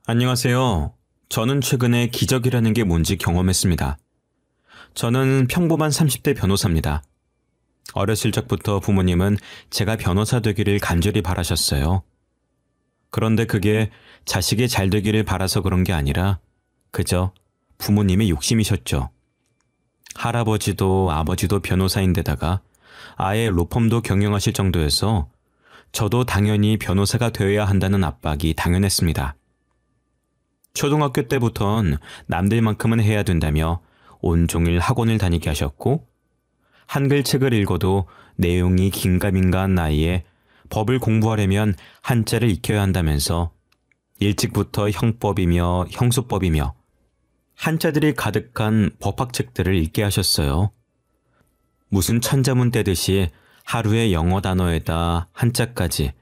안녕하세요. 저는 최근에 기적이라는 게 뭔지 경험했습니다. 저는 평범한 30대 변호사입니다. 어렸을 적부터 부모님은 제가 변호사 되기를 간절히 바라셨어요. 그런데 그게 자식이 잘 되기를 바라서 그런 게 아니라 그저 부모님의 욕심이셨죠. 할아버지도 아버지도 변호사인데다가 아예 로펌도 경영하실 정도여서 저도 당연히 변호사가 되어야 한다는 압박이 당연했습니다. 초등학교 때부턴 남들만큼은 해야 된다며 온종일 학원을 다니게 하셨고, 한글 책을 읽어도 내용이 긴가민가한 나이에 법을 공부하려면 한자를 익혀야 한다면서 일찍부터 형법이며 형수법이며 한자들이 가득한 법학책들을 읽게 하셨어요. 무슨 천자문 떼듯이 하루에 영어 단어에다 한자까지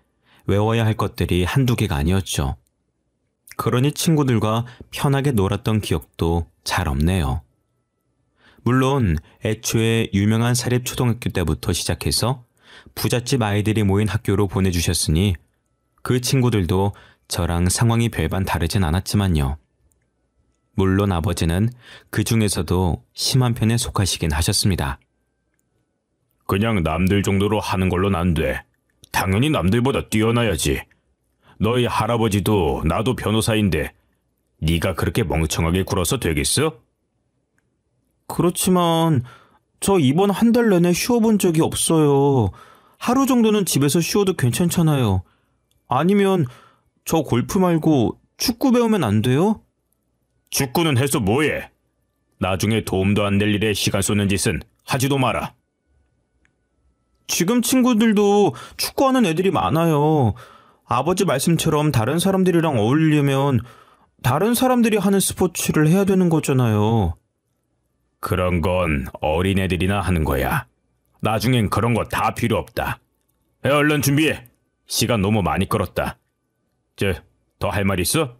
외워야 할 것들이 한두 개가 아니었죠. 그러니 친구들과 편하게 놀았던 기억도 잘 없네요. 물론 애초에 유명한 사립초등학교 때부터 시작해서 부잣집 아이들이 모인 학교로 보내주셨으니 그 친구들도 저랑 상황이 별반 다르진 않았지만요. 물론 아버지는 그 중에서도 심한 편에 속하시긴 하셨습니다. 그냥 남들 정도로 하는 걸로는 안 돼. 당연히 남들보다 뛰어나야지. 너희 할아버지도 나도 변호사인데 네가 그렇게 멍청하게 굴어서 되겠어? 그렇지만 저 이번 한 달 내내 쉬어본 적이 없어요. 하루 정도는 집에서 쉬어도 괜찮잖아요. 아니면 저 골프 말고 축구 배우면 안 돼요? 축구는 해서 뭐해? 나중에 도움도 안 될 일에 시간 쏟는 짓은 하지도 마라. 지금 친구들도 축구하는 애들이 많아요. 아버지 말씀처럼 다른 사람들이랑 어울리려면 다른 사람들이 하는 스포츠를 해야 되는 거잖아요. 그런 건 어린애들이나 하는 거야. 나중엔 그런 거 다 필요 없다. 얼른 준비해. 시간 너무 많이 끌었다. 더 할 말 있어?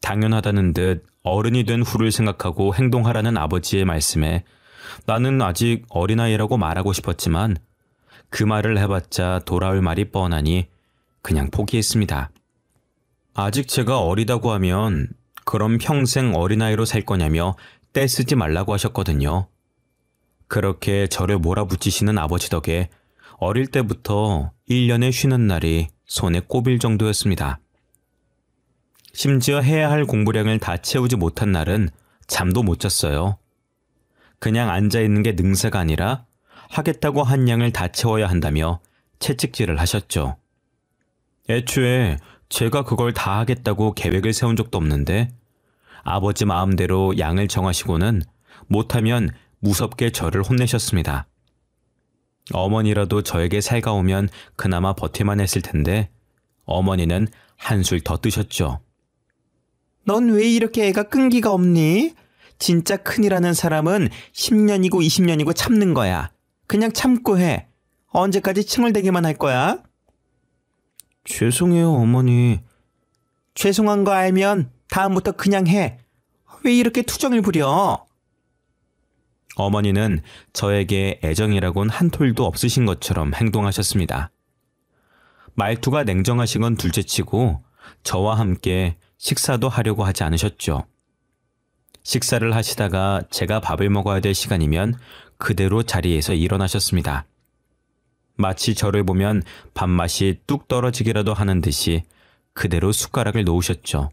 당연하다는 듯 어른이 된 후를 생각하고 행동하라는 아버지의 말씀에 나는 아직 어린아이라고 말하고 싶었지만 그 말을 해봤자 돌아올 말이 뻔하니 그냥 포기했습니다. 아직 제가 어리다고 하면 그럼 평생 어린아이로 살 거냐며 떼쓰지 말라고 하셨거든요. 그렇게 저를 몰아붙이시는 아버지 덕에 어릴 때부터 1년에 쉬는 날이 손에 꼽일 정도였습니다. 심지어 해야 할 공부량을 다 채우지 못한 날은 잠도 못 잤어요. 그냥 앉아있는 게 능사가 아니라 하겠다고 한 양을 다 채워야 한다며 채찍질을 하셨죠. 애초에 제가 그걸 다 하겠다고 계획을 세운 적도 없는데 아버지 마음대로 양을 정하시고는 못하면 무섭게 저를 혼내셨습니다. 어머니라도 저에게 살가우면 그나마 버틸만 했을 텐데 어머니는 한술 더 뜨셨죠. 넌 왜 이렇게 애가 끈기가 없니? 진짜 큰이라는 사람은 10년이고 20년이고 참는 거야. 그냥 참고 해. 언제까지 칭얼대기만 할 거야? 죄송해요, 어머니. 죄송한 거 알면 다음부터 그냥 해. 왜 이렇게 투정을 부려? 어머니는 저에게 애정이라곤 한 톨도 없으신 것처럼 행동하셨습니다. 말투가 냉정하신 건 둘째치고 저와 함께 식사도 하려고 하지 않으셨죠. 식사를 하시다가 제가 밥을 먹어야 될 시간이면 그대로 자리에서 일어나셨습니다. 마치 저를 보면 밥맛이 뚝 떨어지기라도 하는 듯이 그대로 숟가락을 놓으셨죠.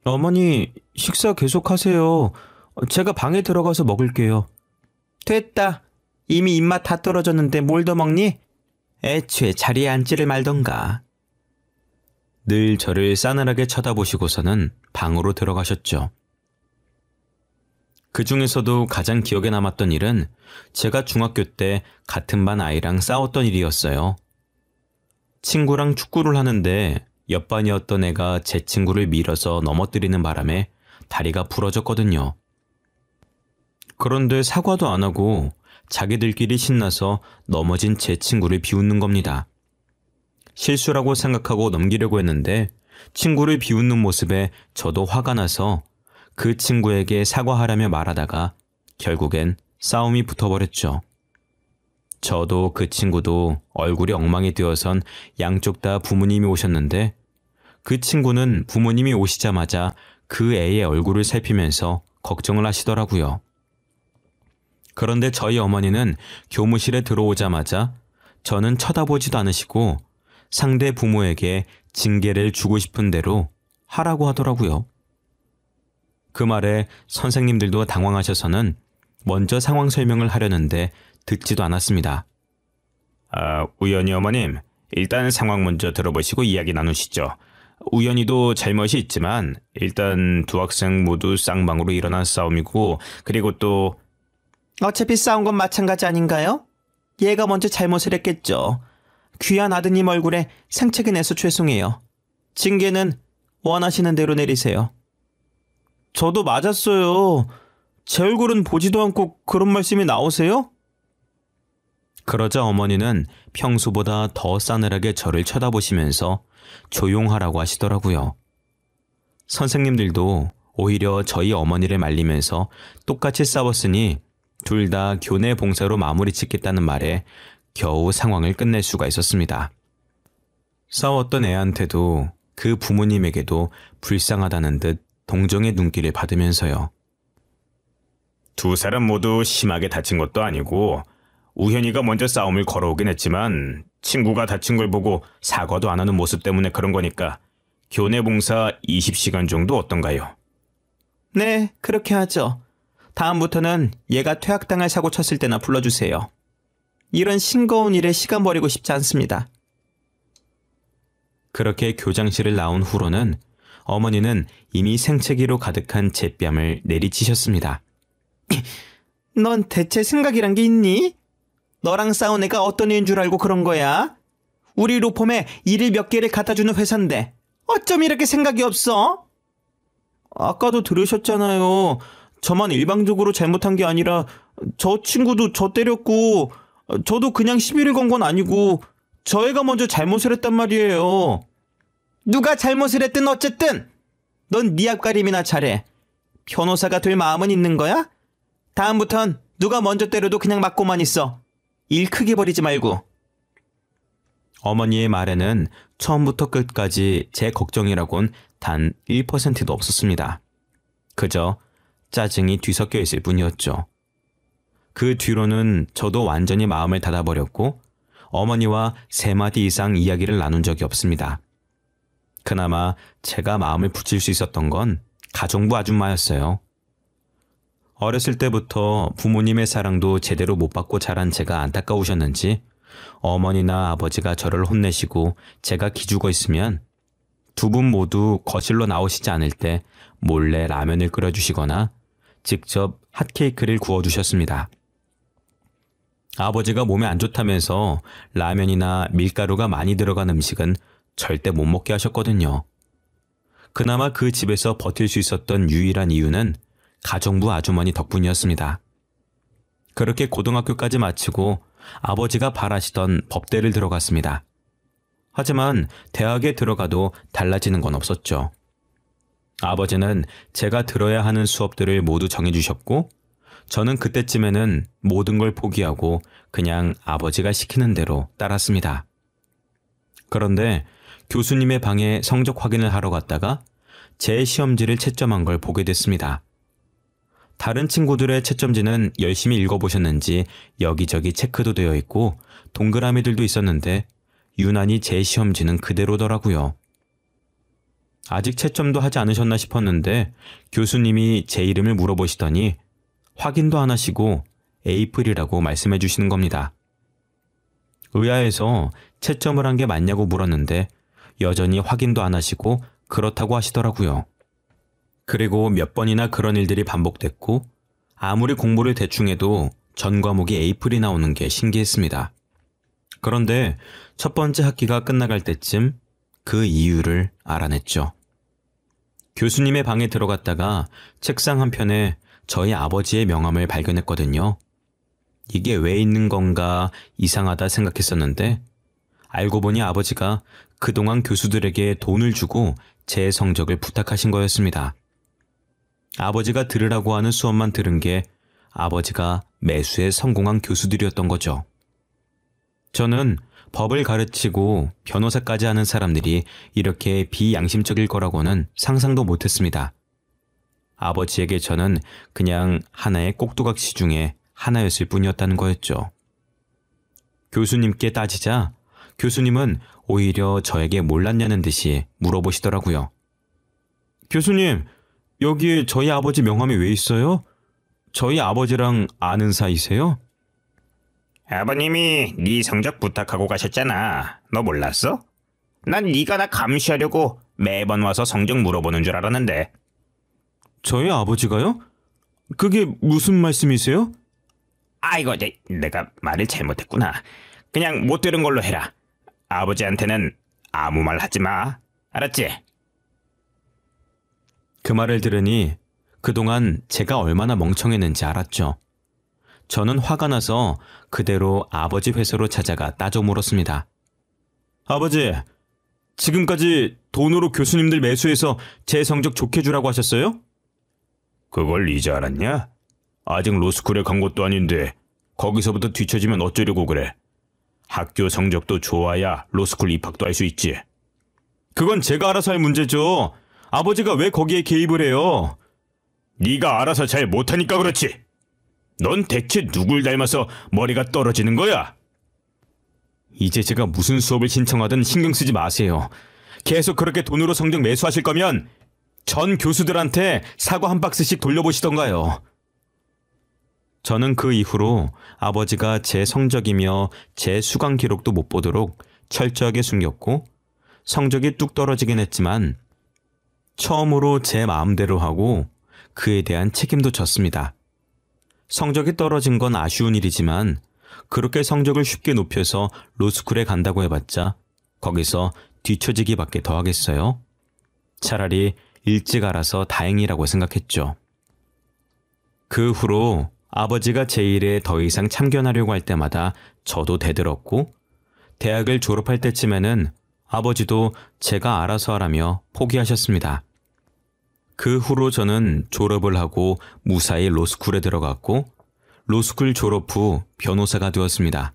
어머니, 식사 계속하세요. 제가 방에 들어가서 먹을게요. 됐다. 이미 입맛 다 떨어졌는데 뭘 더 먹니? 애초에 자리에 앉지를 말던가. 늘 저를 싸늘하게 쳐다보시고서는 방으로 들어가셨죠. 그 중에서도 가장 기억에 남았던 일은 제가 중학교 때 같은 반 아이랑 싸웠던 일이었어요. 친구랑 축구를 하는데 옆반이었던 애가 제 친구를 밀어서 넘어뜨리는 바람에 다리가 부러졌거든요. 그런데 사과도 안 하고 자기들끼리 신나서 넘어진 제 친구를 비웃는 겁니다. 실수라고 생각하고 넘기려고 했는데 친구를 비웃는 모습에 저도 화가 나서 그 친구에게 사과하라며 말하다가 결국엔 싸움이 붙어버렸죠. 저도 그 친구도 얼굴이 엉망이 되어선 양쪽 다 부모님이 오셨는데 그 친구는 부모님이 오시자마자 그 애의 얼굴을 살피면서 걱정을 하시더라고요. 그런데 저희 어머니는 교무실에 들어오자마자 저는 쳐다보지도 않으시고 상대 부모에게 징계를 주고 싶은 대로 하라고 하더라고요. 그 말에 선생님들도 당황하셔서는 먼저 상황 설명을 하려는데 듣지도 않았습니다. 우연히 어머님, 일단 상황 먼저 들어보시고 이야기 나누시죠. 우연히도 잘못이 있지만 일단 두 학생 모두 쌍방으로 일어난 싸움이고, 그리고 또 어차피 싸운 건 마찬가지 아닌가요? 얘가 먼저 잘못을 했겠죠. 귀한 아드님 얼굴에 생채기 내서 죄송해요. 징계는 원하시는 대로 내리세요. 저도 맞았어요. 제 얼굴은 보지도 않고 그런 말씀이 나오세요? 그러자 어머니는 평소보다 더 싸늘하게 저를 쳐다보시면서 조용하라고 하시더라고요. 선생님들도 오히려 저희 어머니를 말리면서 똑같이 싸웠으니 둘 다 교내 봉사로 마무리 짓겠다는 말에 겨우 상황을 끝낼 수가 있었습니다. 싸웠던 애한테도 그 부모님에게도 불쌍하다는 듯 동정의 눈길을 받으면서요. 두 사람 모두 심하게 다친 것도 아니고 우현이가 먼저 싸움을 걸어오긴 했지만 친구가 다친 걸 보고 사과도 안 하는 모습 때문에 그런 거니까 교내 봉사 20시간 정도 어떤가요? 네, 그렇게 하죠. 다음부터는 얘가 퇴학당할 사고 쳤을 때나 불러주세요. 이런 싱거운 일에 시간 버리고 싶지 않습니다. 그렇게 교장실을 나온 후로는 어머니는 이미 생채기로 가득한 제 뺨을 내리치셨습니다. 넌 대체 생각이란 게 있니? 너랑 싸운 애가 어떤 애인 줄 알고 그런 거야? 우리 로펌에 일을 몇 개를 갖다주는 회사인데 어쩜 이렇게 생각이 없어? 아까도 들으셨잖아요. 저만 일방적으로 잘못한 게 아니라 저 친구도 저 때렸고 저도 그냥 시비를 건 건 아니고 저 애가 먼저 잘못을 했단 말이에요. 누가 잘못을 했든 어쨌든 넌 네 앞가림이나 잘해. 변호사가 될 마음은 있는 거야? 다음부턴 누가 먼저 때려도 그냥 맞고만 있어. 일 크게 벌이지 말고. 어머니의 말에는 처음부터 끝까지 제 걱정이라곤 단 1%도 없었습니다. 그저 짜증이 뒤섞여 있을 뿐이었죠. 그 뒤로는 저도 완전히 마음을 닫아버렸고 어머니와 3마디 이상 이야기를 나눈 적이 없습니다. 그나마 제가 마음을 붙일 수 있었던 건 가정부 아줌마였어요. 어렸을 때부터 부모님의 사랑도 제대로 못 받고 자란 제가 안타까우셨는지 어머니나 아버지가 저를 혼내시고 제가 기죽어 있으면 두 분 모두 거실로 나오시지 않을 때 몰래 라면을 끓여주시거나 직접 핫케이크를 구워주셨습니다. 아버지가 몸에 안 좋다면서 라면이나 밀가루가 많이 들어간 음식은 절대 못 먹게 하셨거든요. 그나마 그 집에서 버틸 수 있었던 유일한 이유는 가정부 아주머니 덕분이었습니다. 그렇게 고등학교까지 마치고 아버지가 바라시던 법대를 들어갔습니다. 하지만 대학에 들어가도 달라지는 건 없었죠. 아버지는 제가 들어야 하는 수업들을 모두 정해주셨고 저는 그때쯤에는 모든 걸 포기하고 그냥 아버지가 시키는 대로 따랐습니다. 그런데 교수님의 방에 성적 확인을 하러 갔다가 제 시험지를 채점한 걸 보게 됐습니다. 다른 친구들의 채점지는 열심히 읽어보셨는지 여기저기 체크도 되어 있고 동그라미들도 있었는데 유난히 제 시험지는 그대로더라고요. 아직 채점도 하지 않으셨나 싶었는데 교수님이 제 이름을 물어보시더니 확인도 안 하시고 에이프릴이라고 말씀해 주시는 겁니다. 의아해서 채점을 한 게 맞냐고 물었는데 여전히 확인도 안 하시고 그렇다고 하시더라고요. 그리고 몇 번이나 그런 일들이 반복됐고 아무리 공부를 대충 해도 전 과목이 에이프릴이 나오는 게 신기했습니다. 그런데 첫 번째 학기가 끝나갈 때쯤 그 이유를 알아냈죠. 교수님의 방에 들어갔다가 책상 한편에 저희 아버지의 명함을 발견했거든요. 이게 왜 있는 건가 이상하다 생각했었는데 알고 보니 아버지가 그동안 교수들에게 돈을 주고 제 성적을 부탁하신 거였습니다. 아버지가 들으라고 하는 수업만 들은 게 아버지가 매수에 성공한 교수들이었던 거죠. 저는 법을 가르치고 변호사까지 하는 사람들이 이렇게 비양심적일 거라고는 상상도 못했습니다. 아버지에게 저는 그냥 하나의 꼭두각시 중에 하나였을 뿐이었다는 거였죠. 교수님께 따지자 교수님은 오히려 저에게 몰랐냐는 듯이 물어보시더라고요. 교수님, 여기에 저희 아버지 명함이 왜 있어요? 저희 아버지랑 아는 사이세요? 아버님이 네 성적 부탁하고 가셨잖아. 너 몰랐어? 난 네가 나 감시하려고 매번 와서 성적 물어보는 줄 알았는데. 저희 아버지가요? 그게 무슨 말씀이세요? 아이고, 내가 말을 잘못했구나. 그냥 못 들은 걸로 해라. 아버지한테는 아무 말 하지 마. 알았지? 그 말을 들으니 그동안 제가 얼마나 멍청했는지 알았죠. 저는 화가 나서 그대로 아버지 회사로 찾아가 따져 물었습니다. 아버지, 지금까지 돈으로 교수님들 매수해서 제 성적 좋게 주라고 하셨어요? 그걸 이제 알았냐? 아직 로스쿨에 간 것도 아닌데 거기서부터 뒤처지면 어쩌려고 그래. 학교 성적도 좋아야 로스쿨 입학도 할 수 있지. 그건 제가 알아서 할 문제죠. 아버지가 왜 거기에 개입을 해요? 네가 알아서 잘 못하니까 그렇지. 넌 대체 누굴 닮아서 머리가 떨어지는 거야? 이제 제가 무슨 수업을 신청하든 신경 쓰지 마세요. 계속 그렇게 돈으로 성적 매수하실 거면 전 교수들한테 사과 한 박스씩 돌려보시던가요. 저는 그 이후로 아버지가 제 성적이며 제 수강 기록도 못 보도록 철저하게 숨겼고 성적이 뚝 떨어지긴 했지만 처음으로 제 마음대로 하고 그에 대한 책임도 졌습니다. 성적이 떨어진 건 아쉬운 일이지만 그렇게 성적을 쉽게 높여서 로스쿨에 간다고 해봤자 거기서 뒤처지기밖에 더 하겠어요? 차라리 일찍 알아서 다행이라고 생각했죠. 그 후로 아버지가 제 일에 더 이상 참견하려고 할 때마다 저도 대들었고 대학을 졸업할 때쯤에는 아버지도 제가 알아서 하라며 포기하셨습니다. 그 후로 저는 졸업을 하고 무사히 로스쿨에 들어갔고 로스쿨 졸업 후 변호사가 되었습니다.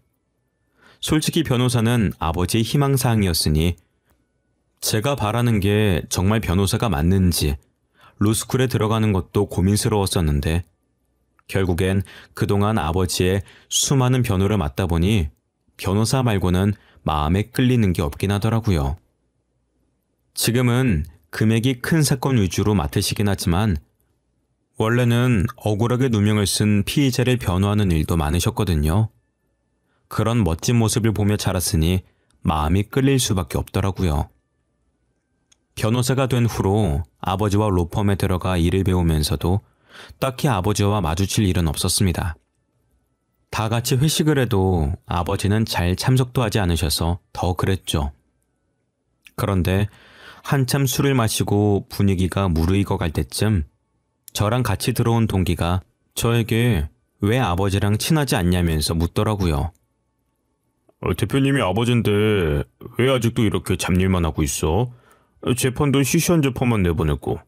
솔직히 변호사는 아버지의 희망사항이었으니 제가 바라는 게 정말 변호사가 맞는지 로스쿨에 들어가는 것도 고민스러웠었는데 결국엔 그동안 아버지의 수많은 변호를 맡다 보니 변호사 말고는 마음에 끌리는 게 없긴 하더라고요. 지금은 금액이 큰 사건 위주로 맡으시긴 하지만 원래는 억울하게 누명을 쓴 피의자를 변호하는 일도 많으셨거든요. 그런 멋진 모습을 보며 자랐으니 마음이 끌릴 수밖에 없더라고요. 변호사가 된 후로 아버지와 로펌에 들어가 일을 배우면서도 딱히 아버지와 마주칠 일은 없었습니다. 다 같이 회식을 해도 아버지는 잘 참석도 하지 않으셔서 더 그랬죠. 그런데 한참 술을 마시고 분위기가 무르익어 갈 때쯤 저랑 같이 들어온 동기가 저에게 왜 아버지랑 친하지 않냐면서 묻더라고요. 대표님이 아버지인데 왜 아직도 이렇게 잡일만 하고 있어? 재판도 시시한 재판만 내보냈고.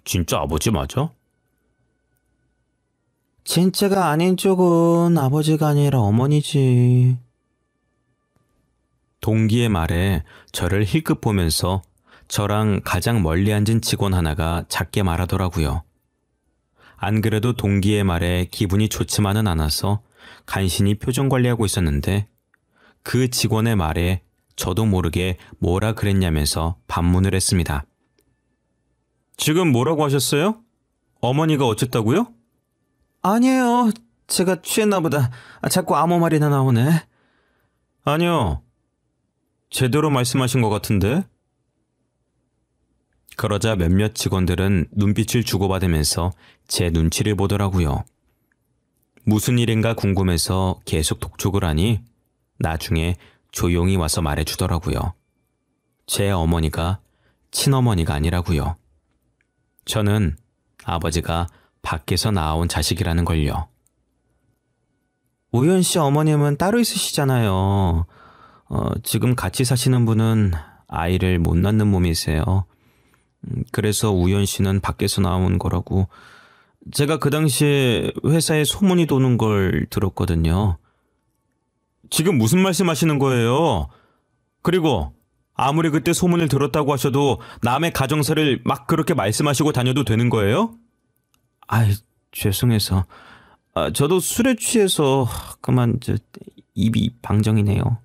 진짜 아버지 맞아? 진짜가 아닌 쪽은 아버지가 아니라 어머니지. 동기의 말에 저를 힐끗 보면서 저랑 가장 멀리 앉은 직원 하나가 작게 말하더라고요. 안 그래도 동기의 말에 기분이 좋지만은 않아서 간신히 표정 관리하고 있었는데 그 직원의 말에 저도 모르게 뭐라 그랬냐면서 반문을 했습니다. 지금 뭐라고 하셨어요? 어머니가 어쨌다고요? 아니에요. 제가 취했나 보다. 자꾸 아무 말이나 나오네. 아니요. 제대로 말씀하신 것 같은데? 그러자 몇몇 직원들은 눈빛을 주고받으면서 제 눈치를 보더라고요. 무슨 일인가 궁금해서 계속 독촉을 하니 나중에 조용히 와서 말해주더라고요. 제 어머니가 친어머니가 아니라고요. 저는 아버지가 밖에서 나온 자식이라는 걸요. 우연 씨 어머님은 따로 있으시잖아요. 지금 같이 사시는 분은 아이를 못 낳는 몸이세요. 그래서 우연 씨는 밖에서 나온 거라고 제가 그 당시에 회사에 소문이 도는 걸 들었거든요. 지금 무슨 말씀하시는 거예요? 그리고 아무리 그때 소문을 들었다고 하셔도 남의 가정사를 막 그렇게 말씀하시고 다녀도 되는 거예요? 아이, 죄송해서. 저도 술에 취해서 그만 입이 방정이네요.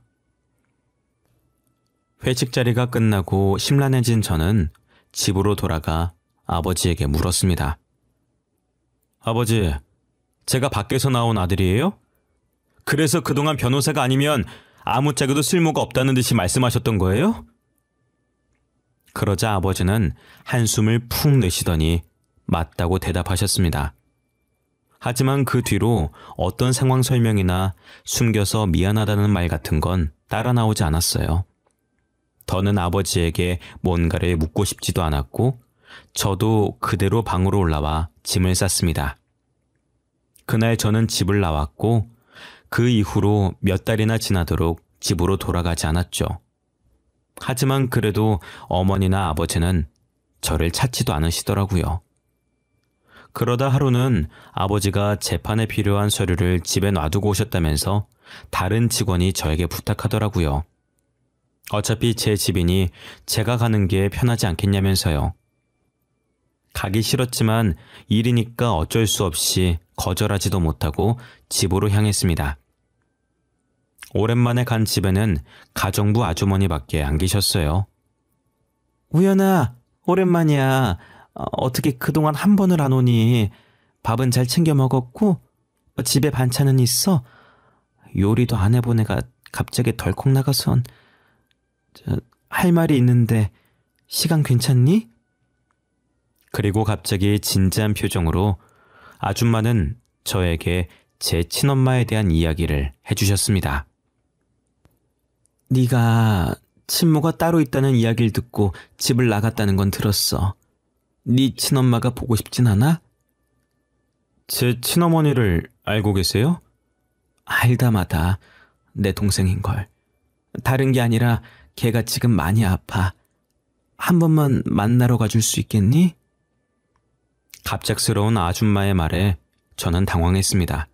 회식 자리가 끝나고 심란해진 저는 집으로 돌아가 아버지에게 물었습니다. 아버지, 제가 밖에서 나온 아들이에요? 그래서 그동안 변호사가 아니면 아무짝에도 쓸모가 없다는 듯이 말씀하셨던 거예요? 그러자 아버지는 한숨을 푹 내쉬더니 맞다고 대답하셨습니다. 하지만 그 뒤로 어떤 상황 설명이나 숨겨서 미안하다는 말 같은 건 따라 나오지 않았어요. 더는 아버지에게 뭔가를 묻고 싶지도 않았고 저도 그대로 방으로 올라와 짐을 쌌습니다. 그날 저는 집을 나왔고 그 이후로 몇 달이나 지나도록 집으로 돌아가지 않았죠. 하지만 그래도 어머니나 아버지는 저를 찾지도 않으시더라고요. 그러다 하루는 아버지가 재판에 필요한 서류를 집에 놔두고 오셨다면서 다른 직원이 저에게 부탁하더라고요. 어차피 제 집이니 제가 가는 게 편하지 않겠냐면서요. 가기 싫었지만 일이니까 어쩔 수 없이 거절하지도 못하고 집으로 향했습니다. 오랜만에 간 집에는 가정부 아주머니밖에 안 계셨어요. 우연아, 오랜만이야. 어떻게 그동안 한 번을 안 오니? 밥은 잘 챙겨 먹었고? 집에 반찬은 있어? 요리도 안 해본 애가 갑자기 덜컥 나가선. 할 말이 있는데 시간 괜찮니? 그리고 갑자기 진지한 표정으로 아줌마는 저에게 제 친엄마에 대한 이야기를 해주셨습니다. 네가 친모가 따로 있다는 이야기를 듣고 집을 나갔다는 건 들었어. 네 친엄마가 보고 싶진 않아? 제 친어머니를 알고 계세요? 알다마다 내 동생인걸. 다른 게 아니라 걔가 지금 많이 아파. 한 번만 만나러 가줄 수 있겠니? 갑작스러운 아줌마의 말에 저는 당황했습니다.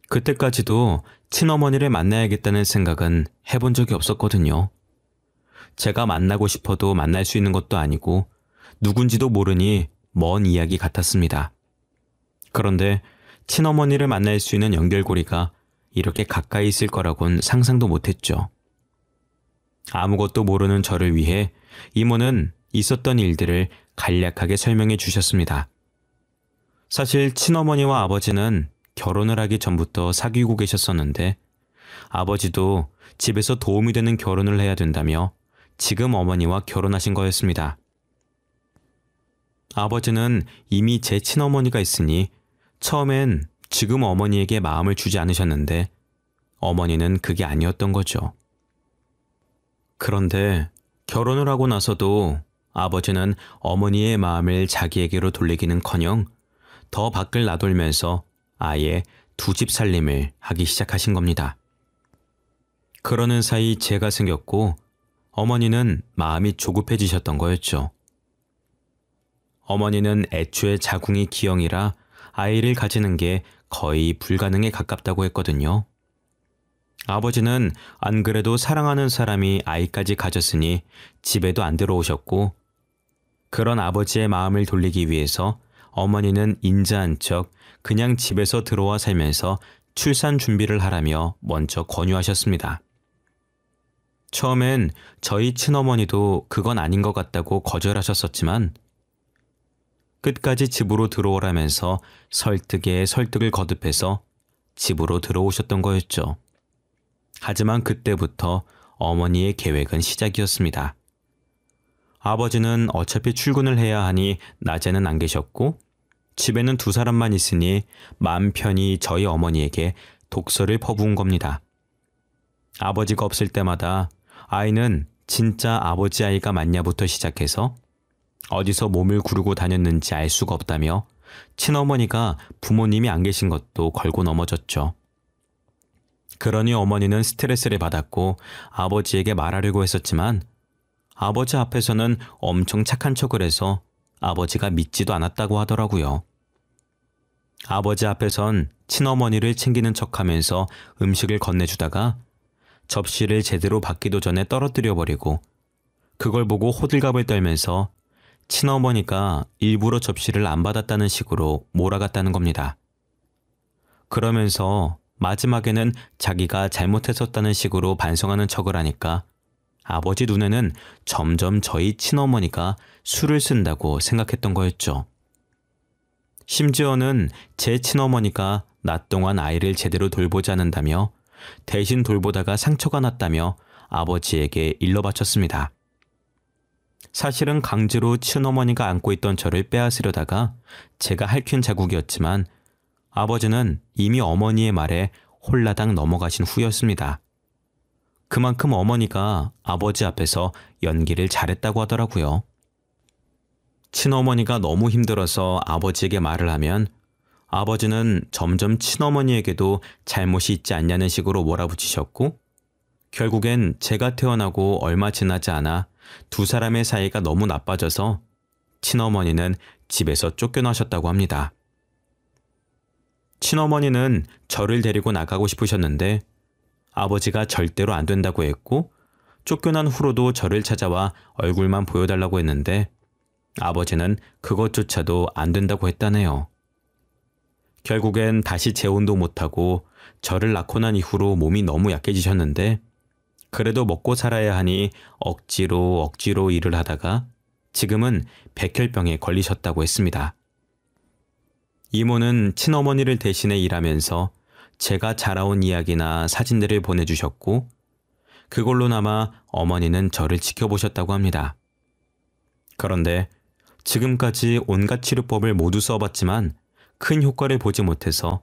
그때까지도 친어머니를 만나야겠다는 생각은 해본 적이 없었거든요. 제가 만나고 싶어도 만날 수 있는 것도 아니고 누군지도 모르니 먼 이야기 같았습니다. 그런데 친어머니를 만날 수 있는 연결고리가 이렇게 가까이 있을 거라곤 상상도 못했죠. 아무것도 모르는 저를 위해 이모는 있었던 일들을 간략하게 설명해 주셨습니다. 사실 친어머니와 아버지는 결혼을 하기 전부터 사귀고 계셨었는데 아버지도 집에서 도움이 되는 결혼을 해야 된다며 지금 어머니와 결혼하신 거였습니다. 아버지는 이미 제 친어머니가 있으니 처음엔 지금 어머니에게 마음을 주지 않으셨는데 어머니는 그게 아니었던 거죠. 그런데 결혼을 하고 나서도 아버지는 어머니의 마음을 자기에게로 돌리기는커녕 더 밖을 나돌면서 아예 두 집 살림을 하기 시작하신 겁니다. 그러는 사이 제가 생겼고 어머니는 마음이 조급해지셨던 거였죠. 어머니는 애초에 자궁이 기형이라 아이를 가지는 게 거의 불가능에 가깝다고 했거든요. 아버지는 안 그래도 사랑하는 사람이 아이까지 가졌으니 집에도 안 들어오셨고 그런 아버지의 마음을 돌리기 위해서 어머니는 인자한 척 그냥 집에서 들어와 살면서 출산 준비를 하라며 먼저 권유하셨습니다. 처음엔 저희 친어머니도 그건 아닌 것 같다고 거절하셨었지만 끝까지 집으로 들어오라면서 설득에 설득을 거듭해서 집으로 들어오셨던 거였죠. 하지만 그때부터 어머니의 계획은 시작이었습니다. 아버지는 어차피 출근을 해야 하니 낮에는 안 계셨고 집에는 두 사람만 있으니 마음 편히 저희 어머니에게 독서를 퍼부은 겁니다. 아버지가 없을 때마다 아이는 진짜 아버지 아이가 맞냐부터 시작해서 어디서 몸을 구르고 다녔는지 알 수가 없다며 친어머니가 부모님이 안 계신 것도 걸고 넘어졌죠. 그러니 어머니는 스트레스를 받았고 아버지에게 말하려고 했었지만 아버지 앞에서는 엄청 착한 척을 해서 아버지가 믿지도 않았다고 하더라고요. 아버지 앞에선 친어머니를 챙기는 척하면서 음식을 건네주다가 접시를 제대로 받기도 전에 떨어뜨려 버리고 그걸 보고 호들갑을 떨면서 친어머니가 일부러 접시를 안 받았다는 식으로 몰아갔다는 겁니다. 그러면서 마지막에는 자기가 잘못했었다는 식으로 반성하는 척을 하니까 아버지 눈에는 점점 저희 친어머니가 술을 쓴다고 생각했던 거였죠. 심지어는 제 친어머니가 낮 동안 아이를 제대로 돌보지 않는다며 대신 돌보다가 상처가 났다며 아버지에게 일러 바쳤습니다. 사실은 강제로 친어머니가 안고 있던 저를 빼앗으려다가 제가 할퀴는 자국이었지만 아버지는 이미 어머니의 말에 홀라당 넘어가신 후였습니다. 그만큼 어머니가 아버지 앞에서 연기를 잘했다고 하더라고요. 친어머니가 너무 힘들어서 아버지에게 말을 하면 아버지는 점점 친어머니에게도 잘못이 있지 않냐는 식으로 몰아붙이셨고 결국엔 제가 태어나고 얼마 지나지 않아 두 사람의 사이가 너무 나빠져서 친어머니는 집에서 쫓겨나셨다고 합니다. 친어머니는 저를 데리고 나가고 싶으셨는데 아버지가 절대로 안 된다고 했고 쫓겨난 후로도 저를 찾아와 얼굴만 보여달라고 했는데 아버지는 그것조차도 안 된다고 했다네요. 결국엔 다시 재혼도 못하고 저를 낳고 난 이후로 몸이 너무 약해지셨는데 그래도 먹고 살아야 하니 억지로 일을 하다가 지금은 백혈병에 걸리셨다고 했습니다. 이모는 친어머니를 대신해 일하면서 제가 자라온 이야기나 사진들을 보내주셨고 그걸로나마 어머니는 저를 지켜보셨다고 합니다. 그런데 지금까지 온갖 치료법을 모두 써봤지만 큰 효과를 보지 못해서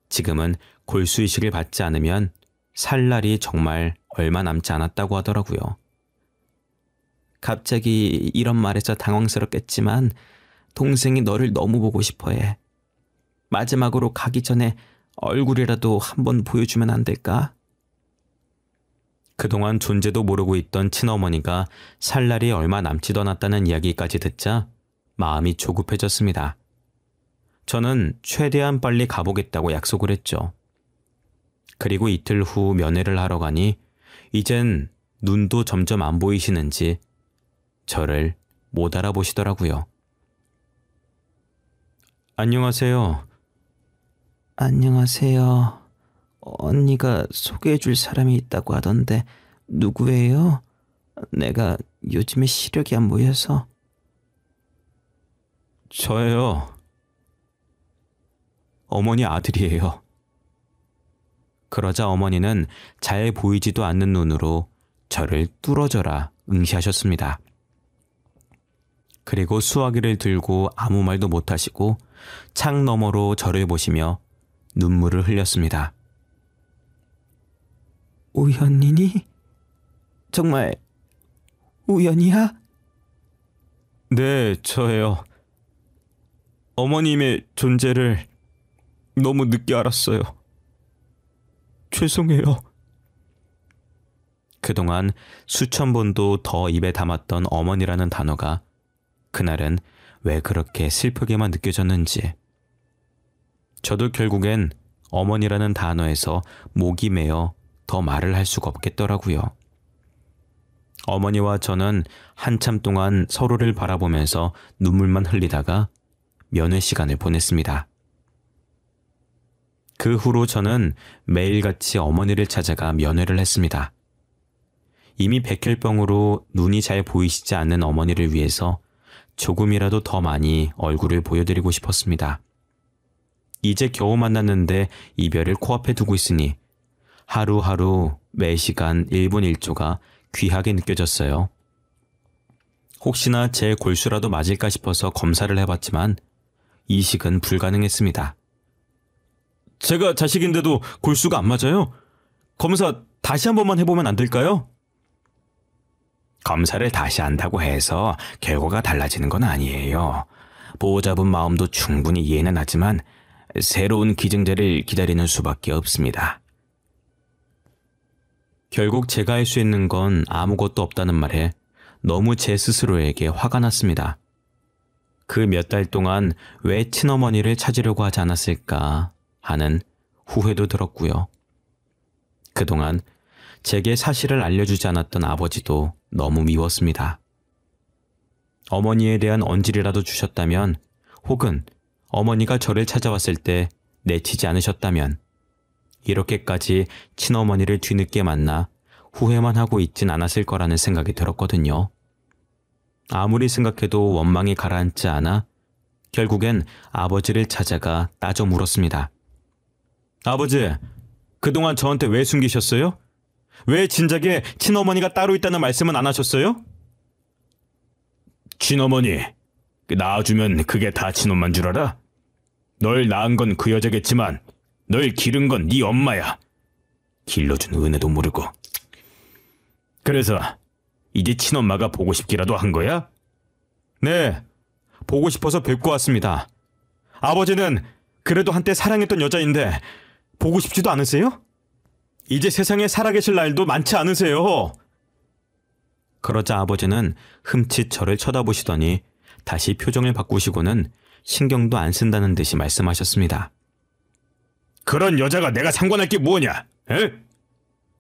지금은 골수이식을 받지 않으면 살 날이 정말 얼마 남지 않았다고 하더라고요. 갑자기 이런 말에서 당황스럽겠지만 동생이 너를 너무 보고 싶어해. 마지막으로 가기 전에 얼굴이라도 한번 보여주면 안 될까? 그동안 존재도 모르고 있던 친어머니가 살 날이 얼마 남지도 않았다는 이야기까지 듣자 마음이 조급해졌습니다. 저는 최대한 빨리 가보겠다고 약속을 했죠. 그리고 이틀 후 면회를 하러 가니 이젠 눈도 점점 안 보이시는지 저를 못 알아보시더라고요. 안녕하세요. 안녕하세요. 언니가 소개해줄 사람이 있다고 하던데 누구예요? 내가 요즘에 시력이 안 보여서. 저예요. 어머니 아들이에요. 그러자 어머니는 잘 보이지도 않는 눈으로 저를 뚫어져라 응시하셨습니다. 그리고 수화기를 들고 아무 말도 못하시고 창 너머로 저를 보시며 눈물을 흘렸습니다. 우연이니? 정말 우연이야? 네, 저예요. 어머님의 존재를 너무 늦게 알았어요. 죄송해요. 그동안 수천 번도 더 입에 담았던 어머니라는 단어가 그날은 왜 그렇게 슬프게만 느껴졌는지. 저도 결국엔 어머니라는 단어에서 목이 메어 더 말을 할 수가 없겠더라고요. 어머니와 저는 한참 동안 서로를 바라보면서 눈물만 흘리다가 면회 시간을 보냈습니다. 그 후로 저는 매일같이 어머니를 찾아가 면회를 했습니다. 이미 백혈병으로 눈이 잘 보이시지 않는 어머니를 위해서 조금이라도 더 많이 얼굴을 보여드리고 싶었습니다. 이제 겨우 만났는데 이별을 코앞에 두고 있으니 하루하루 매시간 1분 1초가 귀하게 느껴졌어요. 혹시나 제 골수라도 맞을까 싶어서 검사를 해봤지만 이식은 불가능했습니다. 제가 자식인데도 골수가 안 맞아요? 검사 다시 한 번만 해보면 안 될까요? 검사를 다시 한다고 해서 결과가 달라지는 건 아니에요. 보호자분 마음도 충분히 이해는 하지만 새로운 기증자를 기다리는 수밖에 없습니다. 결국 제가 할 수 있는 건 아무것도 없다는 말에 너무 제 스스로에게 화가 났습니다. 그 몇 달 동안 왜 친어머니를 찾으려고 하지 않았을까 하는 후회도 들었고요. 그동안 제게 사실을 알려주지 않았던 아버지도 너무 미웠습니다. 어머니에 대한 언질이라도 주셨다면, 혹은 어머니가 저를 찾아왔을 때 내치지 않으셨다면, 이렇게까지 친어머니를 뒤늦게 만나 후회만 하고 있진 않았을 거라는 생각이 들었거든요. 아무리 생각해도 원망이 가라앉지 않아 결국엔 아버지를 찾아가 따져 물었습니다. 아버지, 그동안 저한테 왜 숨기셨어요? 왜 진작에 친어머니가 따로 있다는 말씀은 안 하셨어요? 친어머니, 낳아주면 그게 다 친엄만 줄 알아? 널 낳은 건 그 여자겠지만 널 기른 건 네 엄마야. 길러준 은혜도 모르고. 그래서 이제 친엄마가 보고 싶기라도 한 거야? 네, 보고 싶어서 뵙고 왔습니다. 아버지는 그래도 한때 사랑했던 여자인데 보고 싶지도 않으세요? 이제 세상에 살아계실 날도 많지 않으세요? 그러자 아버지는 흠칫 저를 쳐다보시더니 다시 표정을 바꾸시고는 신경도 안 쓴다는 듯이 말씀하셨습니다. 그런 여자가 내가 상관할 게 뭐냐? 에?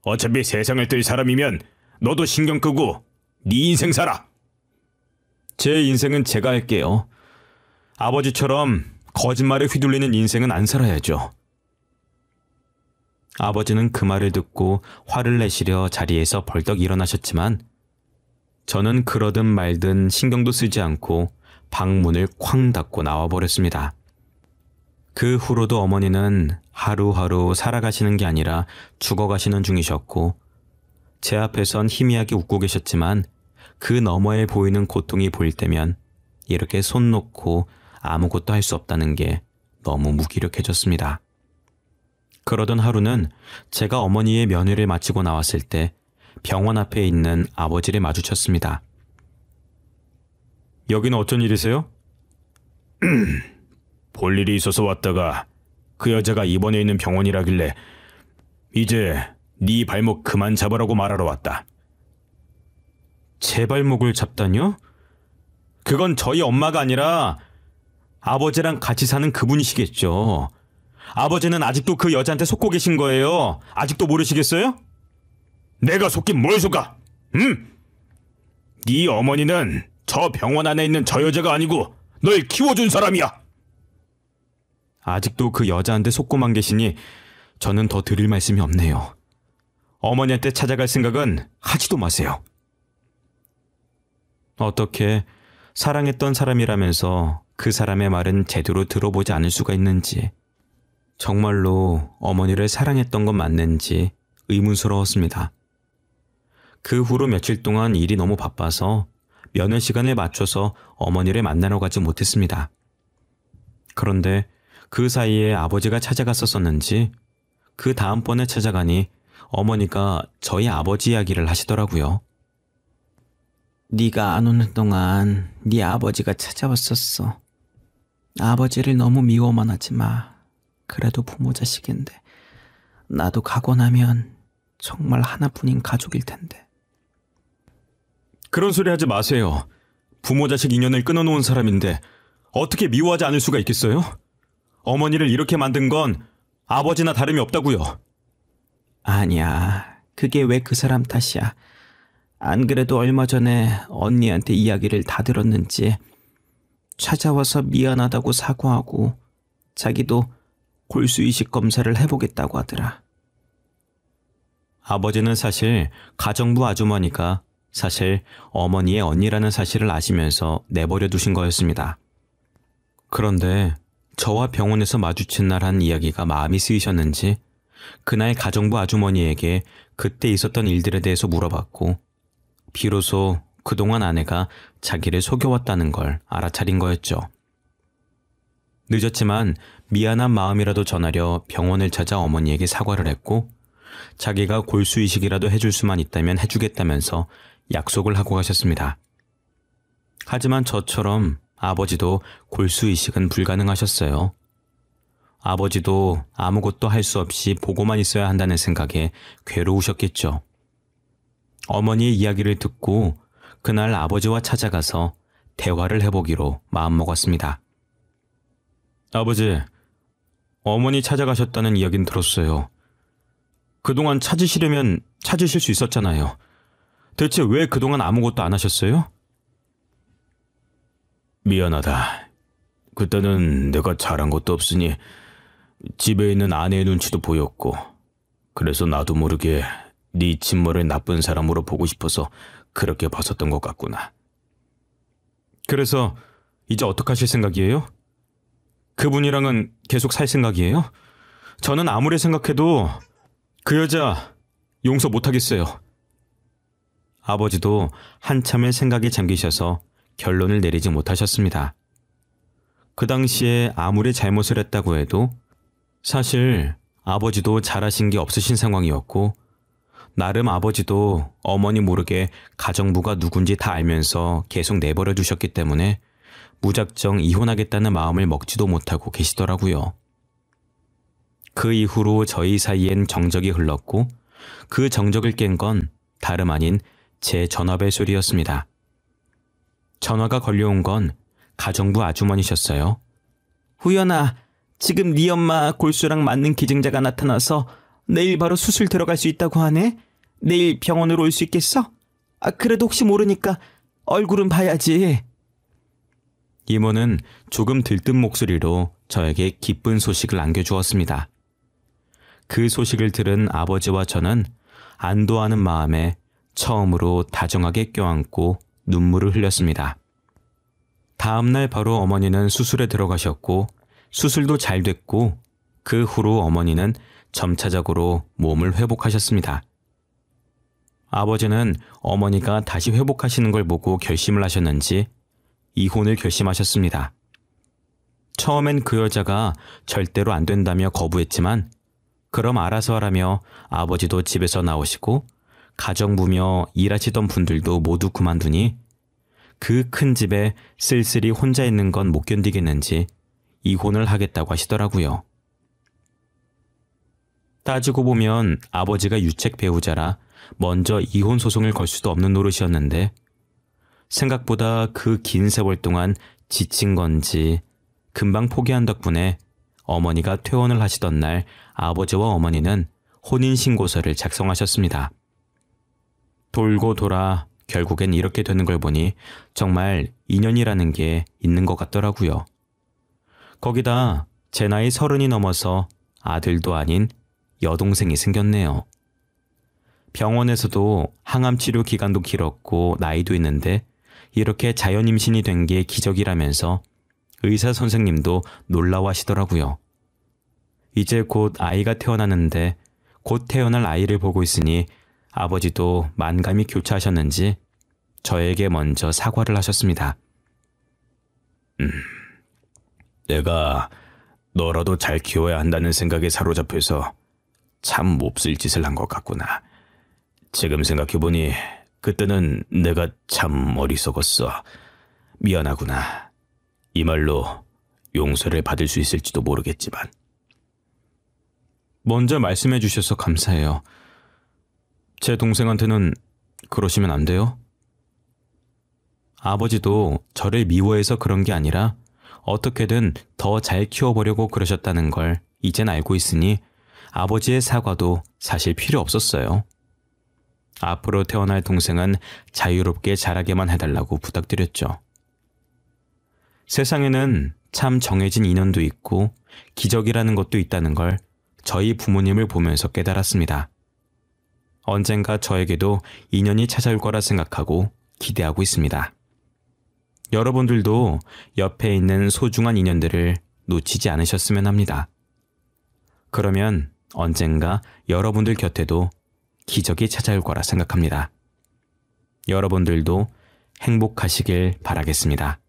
어차피 세상을 뜰 사람이면 너도 신경 끄고 네 인생 살아. 제 인생은 제가 할게요. 아버지처럼 거짓말에 휘둘리는 인생은 안 살아야죠. 아버지는 그 말을 듣고 화를 내시려 자리에서 벌떡 일어나셨지만 저는 그러든 말든 신경도 쓰지 않고 방문을 쾅 닫고 나와버렸습니다. 그 후로도 어머니는 하루하루 살아가시는 게 아니라 죽어가시는 중이셨고 제 앞에선 희미하게 웃고 계셨지만 그 너머에 보이는 고통이 보일 때면 이렇게 손 놓고 아무것도 할 수 없다는 게 너무 무기력해졌습니다. 그러던 하루는 제가 어머니의 면회를 마치고 나왔을 때 병원 앞에 있는 아버지를 마주쳤습니다. 여기는 어쩐 일이세요? 볼 일이 있어서 왔다가 그 여자가 입원해 있는 병원이라길래 이제 네 발목 그만 잡으라고 말하러 왔다. 제 발목을 잡다뇨? 그건 저희 엄마가 아니라 아버지랑 같이 사는 그분이시겠죠. 아버지는 아직도 그 여자한테 속고 계신 거예요. 아직도 모르시겠어요? 내가 속긴 뭘 속아? 응? 네 어머니는 저 병원 안에 있는 저 여자가 아니고 널 키워준 사람이야. 아직도 그 여자한테 속고만 계시니 저는 더 드릴 말씀이 없네요. 어머니한테 찾아갈 생각은 하지도 마세요. 어떻게 사랑했던 사람이라면서 그 사람의 말은 제대로 들어보지 않을 수가 있는지, 정말로 어머니를 사랑했던 건 맞는지 의문스러웠습니다. 그 후로 며칠 동안 일이 너무 바빠서 면회 시간에 맞춰서 어머니를 만나러 가지 못했습니다. 그런데 그 사이에 아버지가 찾아갔었었는지 그 다음번에 찾아가니 어머니가 저희 아버지 이야기를 하시더라고요. 네가 안 오는 동안 네 아버지가 찾아왔었어. 아버지를 너무 미워만 하지 마. 그래도 부모 자식인데 나도 가고 나면 정말 하나뿐인 가족일 텐데. 그런 소리 하지 마세요. 부모 자식 인연을 끊어놓은 사람인데 어떻게 미워하지 않을 수가 있겠어요? 어머니를 이렇게 만든 건 아버지나 다름이 없다고요. 아니야. 그게 왜 그 사람 탓이야. 안 그래도 얼마 전에 언니한테 이야기를 다 들었는지 찾아와서 미안하다고 사과하고 자기도 골수이식 검사를 해보겠다고 하더라. 아버지는 사실 가정부 아주머니가 사실 어머니의 언니라는 사실을 아시면서 내버려 두신 거였습니다. 그런데 저와 병원에서 마주친 날 한 이야기가 마음이 쓰이셨는지 그날 가정부 아주머니에게 그때 있었던 일들에 대해서 물어봤고 비로소 그동안 아내가 자기를 속여왔다는 걸 알아차린 거였죠. 늦었지만 미안한 마음이라도 전하려 병원을 찾아 어머니에게 사과를 했고 자기가 골수이식이라도 해줄 수만 있다면 해주겠다면서 약속을 하고 가셨습니다. 하지만 저처럼 아버지도 골수이식은 불가능하셨어요. 아버지도 아무것도 할 수 없이 보고만 있어야 한다는 생각에 괴로우셨겠죠. 어머니의 이야기를 듣고 그날 아버지와 찾아가서 대화를 해보기로 마음먹었습니다. 아버지, 어머니 찾아가셨다는 이야기는 들었어요. 그동안 찾으시려면 찾으실 수 있었잖아요. 대체 왜 그동안 아무것도 안 하셨어요? 미안하다. 그때는 내가 잘한 것도 없으니 집에 있는 아내의 눈치도 보였고, 그래서 나도 모르게 네 친모를 나쁜 사람으로 보고 싶어서 그렇게 봤었던 것 같구나. 그래서 이제 어떡하실 생각이에요? 그분이랑은 계속 살 생각이에요? 저는 아무리 생각해도 그 여자 용서 못하겠어요. 아버지도 한참을 생각에 잠기셔서 결론을 내리지 못하셨습니다. 그 당시에 아무리 잘못을 했다고 해도 사실 아버지도 잘하신 게 없으신 상황이었고, 나름 아버지도 어머니 모르게 가정부가 누군지 다 알면서 계속 내버려 두셨기 때문에 무작정 이혼하겠다는 마음을 먹지도 못하고 계시더라고요. 그 이후로 저희 사이엔 정적이 흘렀고, 그 정적을 깬 건 다름 아닌 제 전화벨 소리였습니다. 전화가 걸려온 건 가정부 아주머니셨어요. 후연아, 지금 네 엄마 골수랑 맞는 기증자가 나타나서 내일 바로 수술 들어갈 수 있다고 하네? 내일 병원으로 올 수 있겠어? 그래도 혹시 모르니까 얼굴은 봐야지. 이모는 조금 들뜬 목소리로 저에게 기쁜 소식을 안겨주었습니다. 그 소식을 들은 아버지와 저는 안도하는 마음에 처음으로 다정하게 껴안고 눈물을 흘렸습니다. 다음날 바로 어머니는 수술에 들어가셨고, 수술도 잘 됐고, 그 후로 어머니는 점차적으로 몸을 회복하셨습니다. 아버지는 어머니가 다시 회복하시는 걸 보고 결심을 하셨는지 이혼을 결심하셨습니다. 처음엔 그 여자가 절대로 안 된다며 거부했지만, 그럼 알아서 하라며 아버지도 집에서 나오시고 가정부며 일하시던 분들도 모두 그만두니 그 큰 집에 쓸쓸히 혼자 있는 건 못 견디겠는지 이혼을 하겠다고 하시더라고요. 따지고 보면 아버지가 유책 배우자라 먼저 이혼 소송을 걸 수도 없는 노릇이었는데, 생각보다 그 긴 세월 동안 지친 건지 금방 포기한 덕분에 어머니가 퇴원을 하시던 날 아버지와 어머니는 혼인신고서를 작성하셨습니다. 돌고 돌아 결국엔 이렇게 되는 걸 보니 정말 인연이라는 게 있는 것 같더라고요. 거기다 제 나이 30이 넘어서 아들도 아닌 여동생이 생겼네요. 병원에서도 항암 치료 기간도 길었고 나이도 있는데 이렇게 자연 임신이 된 게 기적이라면서 의사 선생님도 놀라워하시더라고요. 이제 곧 아이가 태어나는데 곧 태어날 아이를 보고 있으니 아버지도 만감이 교차하셨는지 저에게 먼저 사과를 하셨습니다. 내가 너라도 잘 키워야 한다는 생각에 사로잡혀서 참 몹쓸 짓을 한 것 같구나. 지금 생각해보니 그때는 내가 참 어리석었어. 미안하구나. 이 말로 용서를 받을 수 있을지도 모르겠지만. 먼저 말씀해 주셔서 감사해요. 제 동생한테는 그러시면 안 돼요? 아버지도 저를 미워해서 그런 게 아니라 어떻게든 더 잘 키워보려고 그러셨다는 걸 이젠 알고 있으니 아버지의 사과도 사실 필요 없었어요. 앞으로 태어날 동생은 자유롭게 자라게만 해달라고 부탁드렸죠. 세상에는 참 정해진 인연도 있고 기적이라는 것도 있다는 걸 저희 부모님을 보면서 깨달았습니다. 언젠가 저에게도 인연이 찾아올 거라 생각하고 기대하고 있습니다. 여러분들도 옆에 있는 소중한 인연들을 놓치지 않으셨으면 합니다. 그러면 언젠가 여러분들 곁에도 기적이 찾아올 거라 생각합니다. 여러분들도 행복하시길 바라겠습니다.